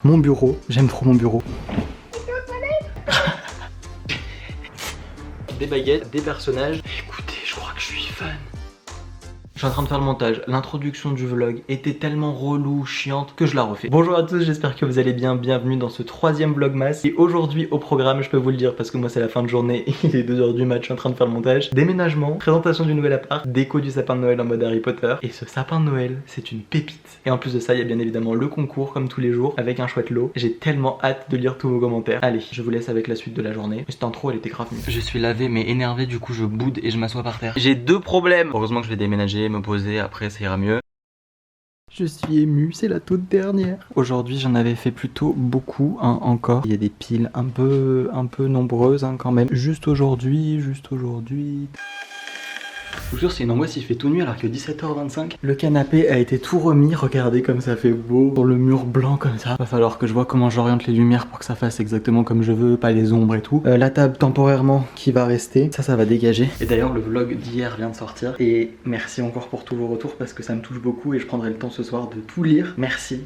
Mon bureau, j'aime trop mon bureau. Des baguettes, des personnages. Écoutez, je crois que je suis fan. Je suis en train de faire le montage. L'introduction du vlog était tellement relou, chiante que je la refais. Bonjour à tous, j'espère que vous allez bien. Bienvenue dans ce troisième vlogmas. Et aujourd'hui au programme, je peux vous le dire parce que moi c'est la fin de journée et il est 2h du mat, je suis en train de faire le montage. Déménagement, présentation du nouvel appart, déco du sapin de Noël en mode Harry Potter. Et ce sapin de Noël, c'est une pépite. Et en plus de ça, il y a bien évidemment le concours comme tous les jours avec un chouette lot. J'ai tellement hâte de lire tous vos commentaires. Allez, je vous laisse avec la suite de la journée. Cette intro, elle était grave mieux. Je suis lavé mais énervé, du coup je boude et je m'assois par terre. J'ai deux problèmes. Heureusement que je vais déménager, me poser, après ça ira mieux. Je suis ému, c'est la toute dernière. Aujourd'hui j'en avais fait plutôt beaucoup, encore. Il y a des piles un peu nombreuses quand même. Juste aujourd'hui. Je vous jure, c'est une angoisse, il fait tout nuit alors que 17h25. Le canapé a été tout remis, regardez comme ça fait beau. Sur le mur blanc comme ça. Va falloir que je vois comment j'oriente les lumières pour que ça fasse exactement comme je veux, pas les ombres et tout. La table temporairement qui va rester, ça va dégager. Et d'ailleurs le vlog d'hier vient de sortir. Et merci encore pour tous vos retours parce que ça me touche beaucoup et je prendrai le temps ce soir de tout lire. Merci.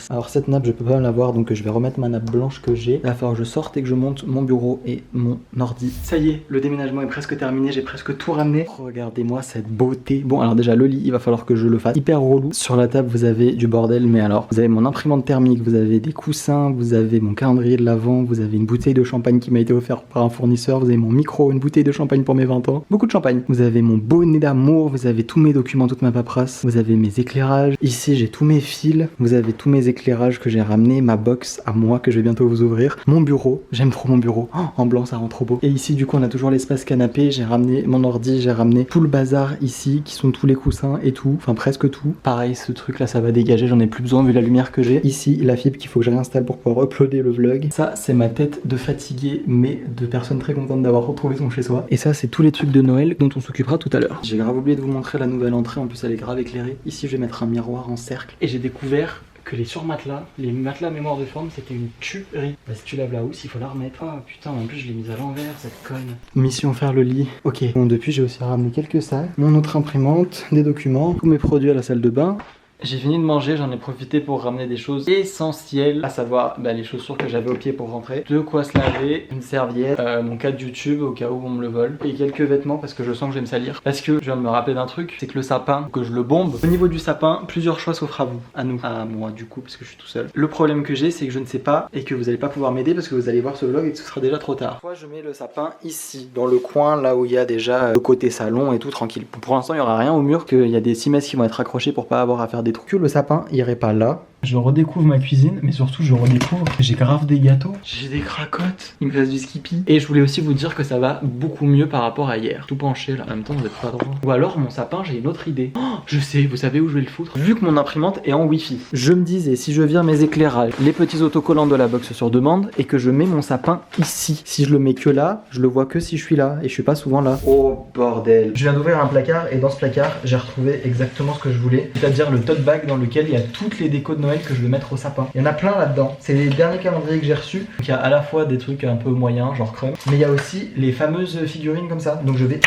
Alors cette nappe je peux pas l'avoir donc je vais remettre ma nappe blanche que j'ai. Il va falloir que je sorte et que je monte mon bureau et mon ordi. Ça y est, le déménagement est presque terminé, j'ai presque tout ramené. Regardez-moi cette beauté. Bon alors déjà le lit il va falloir que je le fasse. Hyper relou. Sur la table vous avez du bordel mais alors vous avez mon imprimante thermique, vous avez des coussins, vous avez mon calendrier de l'Avent, vous avez une bouteille de champagne qui m'a été offerte par un fournisseur, vous avez mon micro, une bouteille de champagne pour mes 20 ans. Beaucoup de champagne. Vous avez mon bonnet d'amour, vous avez tous mes documents, toute ma paperasse, vous avez mes éclairages. Ici j'ai tous mes fils, vous avez tous mes éclairages que j'ai ramenés, ma box à moi que je vais bientôt vous ouvrir. Mon bureau, j'aime trop mon bureau. Oh, en blanc ça rend trop beau. Et ici du coup on a toujours l'espace canapé, j'ai ramené mon ordi, j'ai ramené tout le bazar ici qui sont tous les coussins et tout, enfin presque tout. Pareil ce truc là ça va dégager, j'en ai plus besoin vu la lumière que j'ai. Ici la fibre qu'il faut que je réinstalle pour pouvoir uploader le vlog. Ça c'est ma tête de fatigué mais de personne très contente d'avoir retrouvé son chez soi. Et ça c'est tous les trucs de Noël dont on s'occupera tout à l'heure. J'ai grave oublié de vous montrer la nouvelle entrée, en plus elle est grave éclairée. Ici je vais mettre un miroir en cercle et j'ai découvert que les surmatelas, les matelas mémoire de forme, c'était une tuerie. Bah, si tu laves la housse, il faut la remettre. Oh putain, en plus je l'ai mise à l'envers, cette conne. Mission faire le lit. Ok, bon depuis j'ai aussi ramené quelques sacs, mon autre imprimante, des documents, tous mes produits à la salle de bain. J'ai fini de manger, j'en ai profité pour ramener des choses essentielles, à savoir les chaussures que j'avais au pied pour rentrer, de quoi se laver, une serviette, mon cadre YouTube au cas où on me le vole, et quelques vêtements parce que je sens que je vais me salir. Parce que je viens de me rappeler d'un truc, c'est que le sapin, que je le bombe. Au niveau du sapin, plusieurs choix s'offrent à vous, à nous, à moi du coup parce que je suis tout seul. Le problème que j'ai c'est que je ne sais pas et que vous allez pas pouvoir m'aider parce que vous allez voir ce vlog et que ce sera déjà trop tard. Moi je mets le sapin ici, dans le coin là où il y a déjà le côté salon et tout tranquille. Pour l'instant il y aura rien au mur, qu'il y a des 6 mètres qui vont être accrochés pour pas avoir à faire des trous. Que le sapin irait pas là. Je redécouvre ma cuisine, mais surtout je redécouvre que j'ai grave des gâteaux, j'ai des cracottes, il me reste du skippy. Et je voulais aussi vous dire que ça va beaucoup mieux par rapport à hier. Tout penché là, en même temps vous êtes pas droit. Ou alors mon sapin, j'ai une autre idée. Oh, je sais, vous savez où je vais le foutre? Vu que mon imprimante est en wifi, je me disais si je vire mes éclairages, les petits autocollants de la box sur demande et que je mets mon sapin ici. Si je le mets que là, je le vois que si je suis là et je suis pas souvent là. Oh bordel. Je viens d'ouvrir un placard et dans ce placard j'ai retrouvé exactement ce que je voulais, c'est-à-dire le tote bag dans lequel il y a toutes les décos de Noël que je vais mettre au sapin. Il y en a plein là-dedans. C'est les derniers calendriers que j'ai reçus. Donc il y a à la fois des trucs un peu moyens, genre crème, mais il y a aussi les fameuses figurines comme ça. Donc je vais...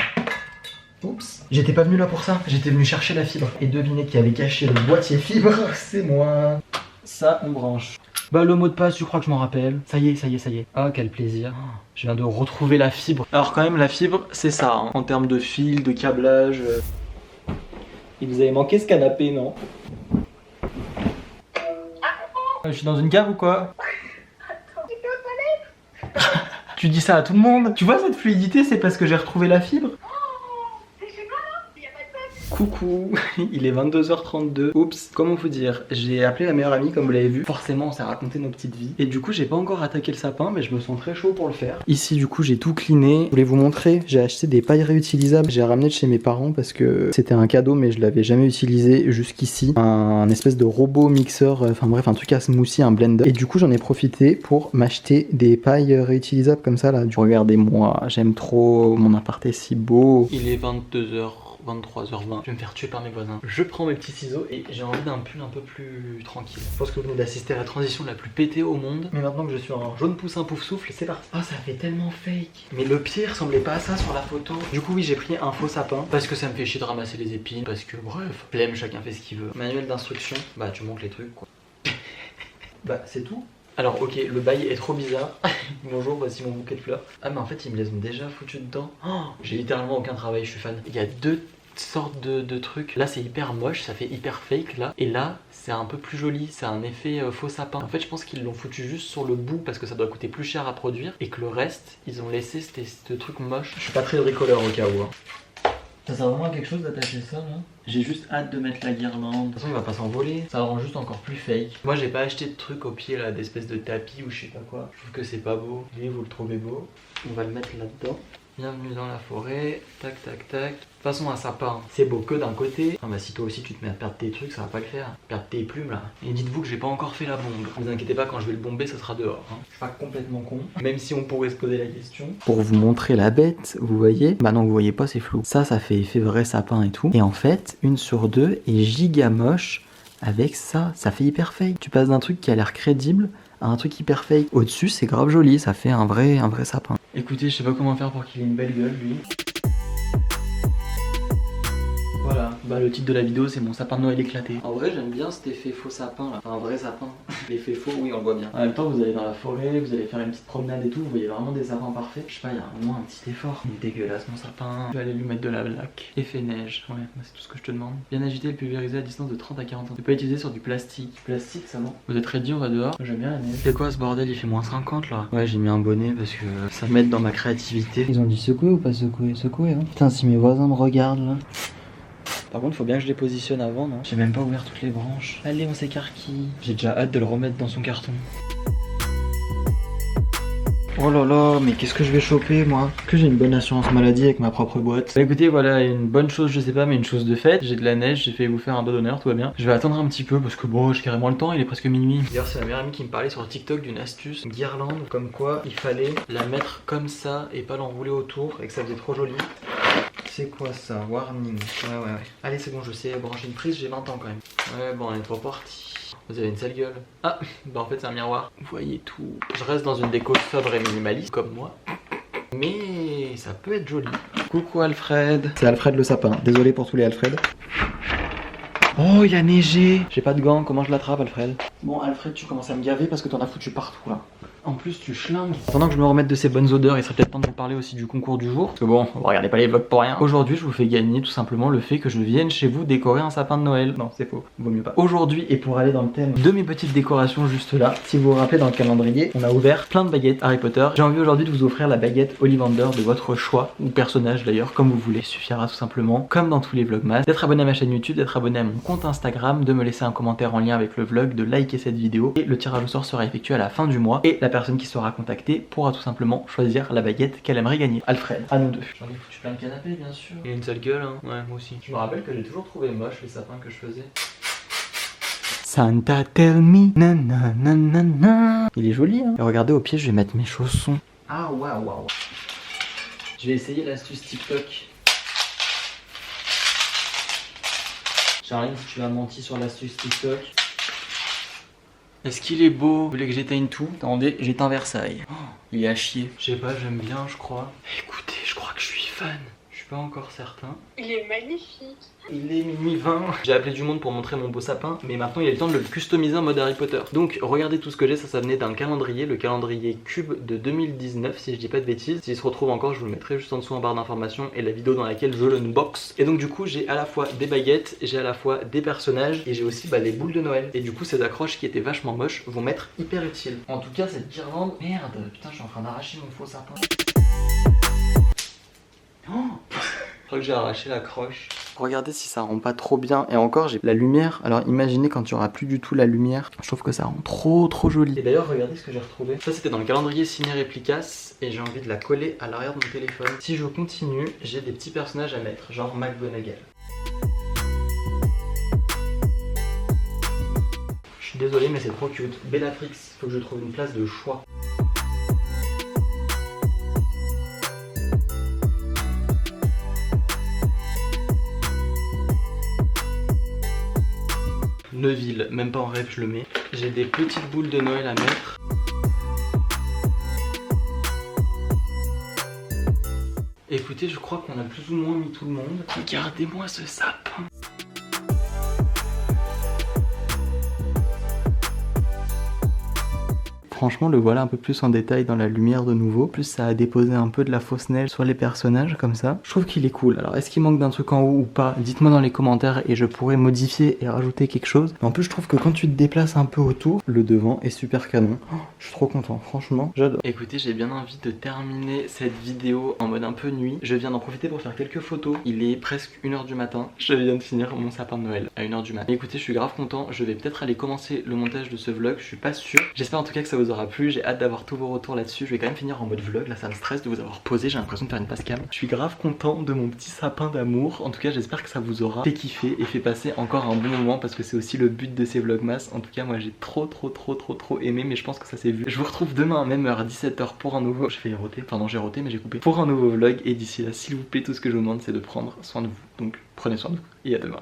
Oups. J'étais pas venu là pour ça. J'étais venu chercher la fibre. Et devinez qui avait caché le boîtier fibre. C'est moi. Ça, on branche. Bah le mot de passe, je crois que je m'en rappelle. Ça y est. Ah quel plaisir. Je viens de retrouver la fibre. Alors quand même la fibre, c'est ça. En termes de fil, de câblage. Et vous avez manqué ce canapé, non? Je suis dans une cave ou quoi? Attends, tu peux aux toilettes? Tu dis ça à tout le monde? Tu vois cette fluidité, c'est parce que j'ai retrouvé la fibre. Coucou, il est 22h32. Oups, comment vous dire, j'ai appelé la meilleure amie comme vous l'avez vu. Forcément on s'est raconté nos petites vies. Et du coup j'ai pas encore attaqué le sapin mais je me sens très chaud pour le faire. Ici du coup j'ai tout cleané. Je voulais vous montrer, j'ai acheté des pailles réutilisables. J'ai ramené de chez mes parents parce que c'était un cadeau mais je l'avais jamais utilisé jusqu'ici. Un espèce de robot mixeur, enfin bref un truc à smoothie, un blender. Et du coup j'en ai profité pour m'acheter des pailles réutilisables comme ça là. Regardez-moi, j'aime trop, mon appart est si beau. Il est 22h. 23h20, je vais me faire tuer par mes voisins. Je prends mes petits ciseaux et j'ai envie d'un pull un peu plus tranquille. Je pense que vous venez d'assister à la transition la plus pétée au monde. Mais maintenant que je suis en jaune poussin pouf souffle, c'est parti. Oh ça fait tellement fake. Mais le pire ressemblait pas à ça sur la photo. Du coup oui j'ai pris un faux sapin parce que ça me fait chier de ramasser les épines. Parce que bref, flemme, chacun fait ce qu'il veut. Manuel d'instruction, bah tu montes les trucs quoi. Bah c'est tout. Alors ok, le bail est trop bizarre. Bonjour, voici mon bouquet de fleurs. Ah mais en fait ils me les ont déjà foutus dedans. Oh, j'ai littéralement aucun travail, je suis fan. Il y a deux sortes de trucs. Là c'est hyper moche, ça fait hyper fake là. Et là c'est un peu plus joli, c'est un effet faux sapin. En fait je pense qu'ils l'ont foutu juste sur le bout parce que ça doit coûter plus cher à produire. Et que le reste, ils ont laissé ce truc moche. Je suis pas très bricoleur au cas où. Hein. Ça sert vraiment à quelque chose d'attacher ça là? J'ai juste hâte de mettre la guirlande. De toute façon il va pas s'envoler, ça le rend juste encore plus fake. Moi j'ai pas acheté de truc au pied là, d'espèce de tapis ou je sais pas quoi. Je trouve que c'est pas beau. Lui vous le trouvez beau. On va le mettre là-dedans. Bienvenue dans la forêt, tac tac tac. De toute façon un sapin, c'est beau que d'un côté. Ah bah si toi aussi tu te mets à perdre tes trucs, ça va pas le faire. Perdre tes plumes là. Et dites-vous que j'ai pas encore fait la bombe. Vous inquiétez pas, quand je vais le bomber ça sera dehors. Hein. Je suis pas complètement con. Même si on pourrait se poser la question. Pour vous montrer la bête, vous voyez? Bah non vous voyez pas, c'est flou. Ça fait effet vrai sapin et tout. Et en fait, 1 sur 2 est giga moche avec ça. Ça fait hyper fake. Tu passes d'un truc qui a l'air crédible à un truc hyper fake. Au-dessus c'est grave joli, ça fait un vrai sapin. Écoutez, je sais pas comment faire pour qu'il ait une belle gueule lui. Voilà, bah le titre de la vidéo c'est mon sapin de Noël éclaté. En vrai j'aime bien cet effet faux sapin là, enfin un vrai sapin. L'effet faux, oui on le voit bien. En même temps vous allez dans la forêt, vous allez faire une petite promenade et tout, vous voyez vraiment des sapins parfaits. Je sais pas, il y a au moins un petit effort. Il est dégueulasse mon sapin. Je vais aller lui mettre de la laque. Effet neige, ouais, c'est tout ce que je te demande. Bien agité et pulvérisé à distance de 30 à 40 cm. Tu peux pas utiliser sur du plastique. Plastique ça non. Vous êtes ready, on va dehors. J'aime bien la neige. C'est quoi ce bordel, il fait moins 50 là? Ouais j'ai mis un bonnet parce que ça m'aide dans ma créativité. Ils ont dit secouer ou pas secouer? Secouer hein. Putain si mes voisins me regardent là. Par contre, faut bien que je les positionne avant, non? J'ai même pas ouvert toutes les branches. Allez, on s'écarquille. J'ai déjà hâte de le remettre dans son carton. Oh là là, mais qu'est-ce que je vais choper moi? Est-ce que j'ai une bonne assurance maladie avec ma propre boîte? Bah écoutez, voilà, une bonne chose, je sais pas, mais une chose de fait. J'ai de la neige, j'ai fait vous faire un doigt d'honneur, tout va bien. Je vais attendre un petit peu parce que bon, j'ai carrément le temps, il est presque minuit. D'ailleurs, c'est ma meilleure amie qui me parlait sur TikTok d'une astuce, une guirlande, comme quoi il fallait la mettre comme ça et pas l'enrouler autour et que ça faisait trop joli. C'est quoi ça? Warning. Ouais. Allez, c'est bon, je sais brancher une prise, j'ai 20 ans quand même. Ouais, bon, on est trop parti. Vous avez une sale gueule. Ah, bah en fait, c'est un miroir. Vous voyez tout. Je reste dans une déco sobre et minimaliste, comme moi. Mais ça peut être joli. Coucou Alfred. C'est Alfred le sapin. Désolé pour tous les Alfred. Oh, il a neigé. J'ai pas de gants, comment je l'attrape, Alfred? Bon, Alfred, tu commences à me gaver parce que t'en as foutu partout là. En plus, tu schlingues. Pendant que je me remette de ces bonnes odeurs, il serait peut-être temps de vous parler aussi du concours du jour. Parce que bon, vous regardez pas les vlogs pour rien. Aujourd'hui, je vous fais gagner tout simplement le fait que je vienne chez vous décorer un sapin de Noël. Non, c'est faux, vaut mieux pas. Aujourd'hui, et pour aller dans le thème de mes petites décorations juste là, si vous vous rappelez dans le calendrier, on a ouvert plein de baguettes Harry Potter. J'ai envie aujourd'hui de vous offrir la baguette Ollivander de votre choix, ou personnage d'ailleurs, comme vous voulez. Il suffira tout simplement, comme dans tous les vlogmas, d'être abonné à ma chaîne YouTube, d'être abonné à mon compte Instagram, de me laisser un commentaire en lien avec le vlog, de liker cette vidéo. Et le tirage au sort sera effectué à la fin du mois. Et la personne qui sera contactée pourra tout simplement choisir la baguette qu'elle aimerait gagner. Alfred, à nous deux. J'en ai foutu plein de canapés bien sûr. Il a une sale gueule hein. Ouais, moi aussi. Je me rappelle que j'ai toujours trouvé moche les sapins que je faisais. Santa tell me nanana. Il est joli hein. Et regardez au pied je vais mettre mes chaussons. Ah waouh. Je vais essayer l'astuce TikTok. Charline, si tu m'as menti sur l'astuce TikTok. Est-ce qu'il est beau? Vous voulez que j'éteigne tout? Attendez, j'éteins Versailles. Oh, il est à chier. Je sais pas, j'aime bien, je crois. Écoutez, je crois que je suis fan. Je suis pas encore certain. Il est magnifique. Il est minuit 20. J'ai appelé du monde pour montrer mon beau sapin, mais maintenant il est le temps de le customiser en mode Harry Potter. Donc regardez tout ce que j'ai, ça venait d'un calendrier, le calendrier Cube de 2019 si je dis pas de bêtises. S'il se retrouve encore, je vous le mettrai juste en dessous en barre d'informations et la vidéo dans laquelle je l'unbox. Et donc du coup j'ai à la fois des baguettes, j'ai à la fois des personnages et j'ai aussi les boules de Noël. Et du coup ces accroches qui étaient vachement moches vont m'être hyper utiles. En tout cas cette guirlande, merde, putain je suis en train d'arracher mon faux sapin. Oh, je crois que j'ai arraché l'accroche. Regardez si ça rend pas trop bien. Et encore j'ai la lumière. Alors imaginez quand il y aura plus du tout la lumière. Je trouve que ça rend trop joli. Et d'ailleurs regardez ce que j'ai retrouvé. Ça c'était dans le calendrier Ciné Réplicas. Et j'ai envie de la coller à l'arrière de mon téléphone. Si je continue, j'ai des petits personnages à mettre. Genre McGonagall. Je suis désolé mais c'est trop cute. Bellatrix, faut que je trouve une place de choix. Neville, même pas en rêve je le mets. J'ai des petites boules de Noël à mettre. Écoutez, je crois qu'on a plus ou moins mis tout le monde. Regardez-moi ce sapin. franchement le voilà un peu plus en détail dans la lumière de nouveau. En plus ça a déposé un peu de la fausse neige sur les personnages comme ça. Je trouve qu'il est cool. Alors est-ce qu'il manque d'un truc en haut ou pas? Dites-moi dans les commentaires et je pourrais modifier et rajouter quelque chose. Mais en plus je trouve que quand tu te déplaces un peu autour, le devant est super canon. Oh, je suis trop content, franchement j'adore. Écoutez, j'ai bien envie de terminer cette vidéo en mode un peu nuit. Je viens d'en profiter pour faire quelques photos. Il est presque 1h du matin. Je viens de finir mon sapin de Noël à 1h du matin. Écoutez, je suis grave content. Je vais peut-être aller commencer le montage de ce vlog. Je suis pas sûr. J'espère en tout cas que ça vous aura plu. J'ai hâte d'avoir tous vos retours là-dessus. Je vais quand même finir en mode vlog. Là ça me stresse de vous avoir posé. J'ai l'impression de faire une passe cam. Je suis grave content de mon petit sapin d'amour. En tout cas j'espère que ça vous aura fait kiffer et fait passer encore un bon moment, parce que c'est aussi le but de ces vlogmas. En tout cas moi j'ai trop aimé, mais je pense que ça s'est vu. Je vous retrouve demain à même heure à 17h pour un nouveau... Je fais roter, pardon j'ai roté mais j'ai coupé. Pour un nouveau vlog, et d'ici là s'il vous plaît tout ce que je vous demande c'est de prendre soin de vous. Donc prenez soin de vous et à demain.